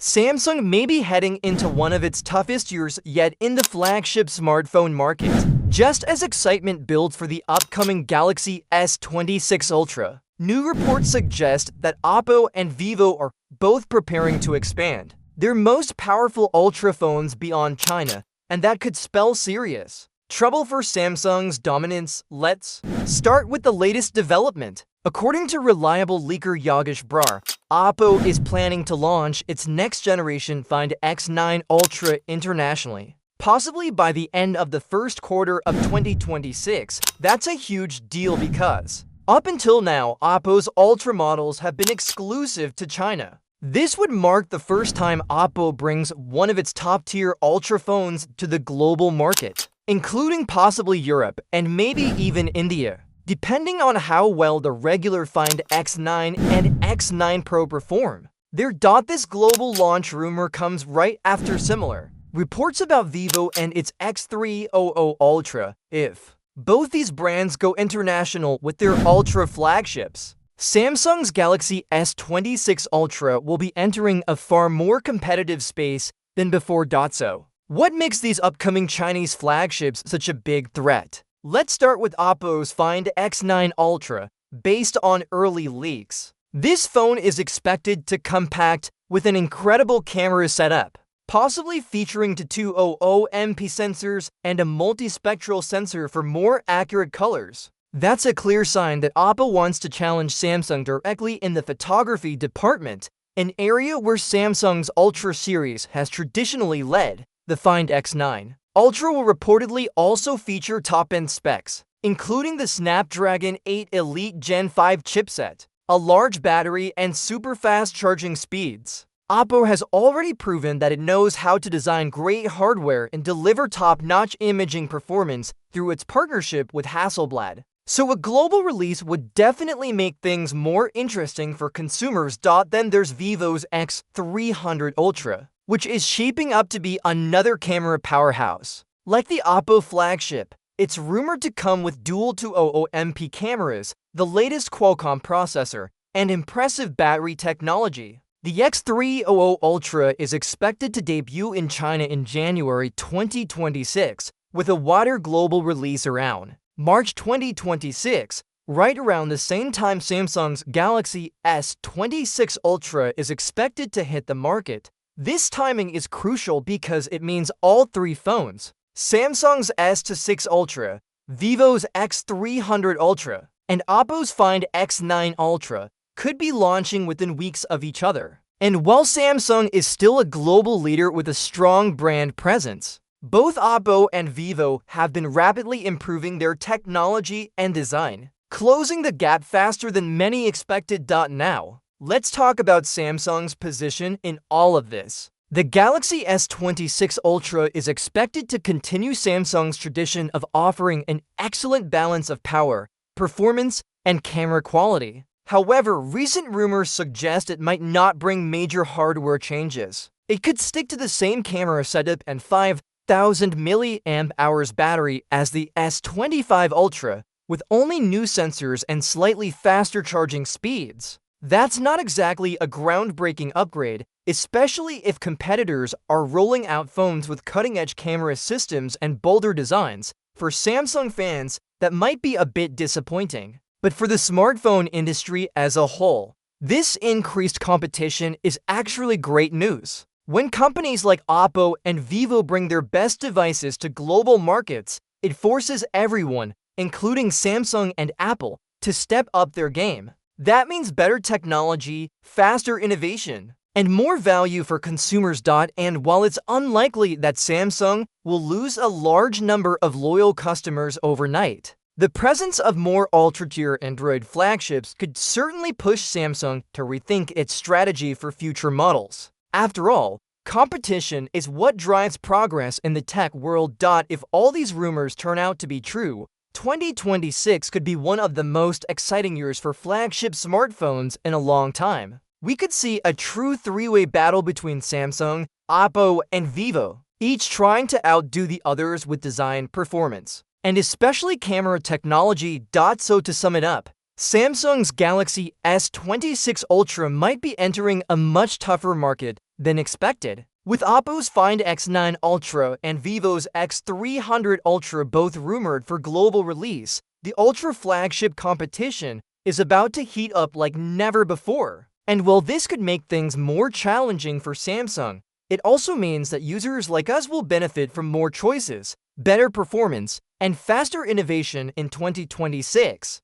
Samsung may be heading into one of its toughest years yet in the flagship smartphone market, just as excitement builds for the upcoming Galaxy S26 Ultra. New reports suggest that Oppo and Vivo are both preparing to expand their most powerful Ultra phones beyond China, and that could spell serious trouble for Samsung's dominance. Let's start with the latest development. According to reliable leaker Yogesh Brar, Oppo is planning to launch its next-generation Find X9 Ultra internationally, possibly by the end of the first quarter of 2026. That's a huge deal because, up until now, Oppo's Ultra models have been exclusive to China. This would mark the first time Oppo brings one of its top-tier Ultra phones to the global market, including possibly Europe and maybe even India, depending on how well the regular Find X9 and X9 Pro perform. This global launch rumor comes right after similar reports about Vivo and its X300 Ultra, if both these brands go international with their Ultra flagships. Samsung's Galaxy S26 Ultra will be entering a far more competitive space than before. So, what makes these upcoming Chinese flagships such a big threat? Let's start with Oppo's Find X9 Ultra. Based on early leaks, this phone is expected to come packed with an incredible camera setup, possibly featuring 200MP sensors and a multispectral sensor for more accurate colors. That's a clear sign that Oppo wants to challenge Samsung directly in the photography department, an area where Samsung's Ultra series has traditionally led. The Find X9 Ultra will reportedly also feature top-end specs, including the Snapdragon 8 Elite Gen 5 chipset, a large battery, and super fast charging speeds. Oppo has already proven that it knows how to design great hardware and deliver top-notch imaging performance through its partnership with Hasselblad. So a global release would definitely make things more interesting for consumers. Then there's Vivo's X300 Ultra, which is shaping up to be another camera powerhouse. Like the Oppo flagship, it's rumored to come with dual 200MP cameras, the latest Qualcomm processor, and impressive battery technology. The X300 Ultra is expected to debut in China in January 2026, with a wider global release around March 2026, right around the same time Samsung's Galaxy S26 Ultra is expected to hit the market. This timing is crucial because it means all three phones, Samsung's S26 Ultra, Vivo's X300 Ultra, and Oppo's Find X9 Ultra, could be launching within weeks of each other. And while Samsung is still a global leader with a strong brand presence, both Oppo and Vivo have been rapidly improving their technology and design, closing the gap faster than many expected. Now, let's talk about Samsung's position in all of this. The Galaxy S26 Ultra is expected to continue Samsung's tradition of offering an excellent balance of power, performance, and camera quality. However, recent rumors suggest it might not bring major hardware changes. It could stick to the same camera setup and 5,000 mAh battery as the S25 Ultra, with only new sensors and slightly faster charging speeds. That's not exactly a groundbreaking upgrade, especially if competitors are rolling out phones with cutting-edge camera systems and bolder designs. For Samsung fans, that might be a bit disappointing. But for the smartphone industry as a whole, this increased competition is actually great news. When companies like Oppo and Vivo bring their best devices to global markets, it forces everyone, including Samsung and Apple, to step up their game. That means better technology, faster innovation, and more value for consumers. And while it's unlikely that Samsung will lose a large number of loyal customers overnight, the presence of more ultra-tier Android flagships could certainly push Samsung to rethink its strategy for future models. After all, competition is what drives progress in the tech world. If all these rumors turn out to be true, 2026 could be one of the most exciting years for flagship smartphones in a long time. We could see a true three-way battle between Samsung, Oppo, and Vivo, each trying to outdo the others with design, performance, and especially camera technology. So to sum it up, Samsung's Galaxy S26 Ultra might be entering a much tougher market than expected. With Oppo's Find X9 Ultra and Vivo's X300 Ultra both rumored for global release, the Ultra flagship competition is about to heat up like never before. And while this could make things more challenging for Samsung, it also means that users like us will benefit from more choices, better performance, and faster innovation in 2026.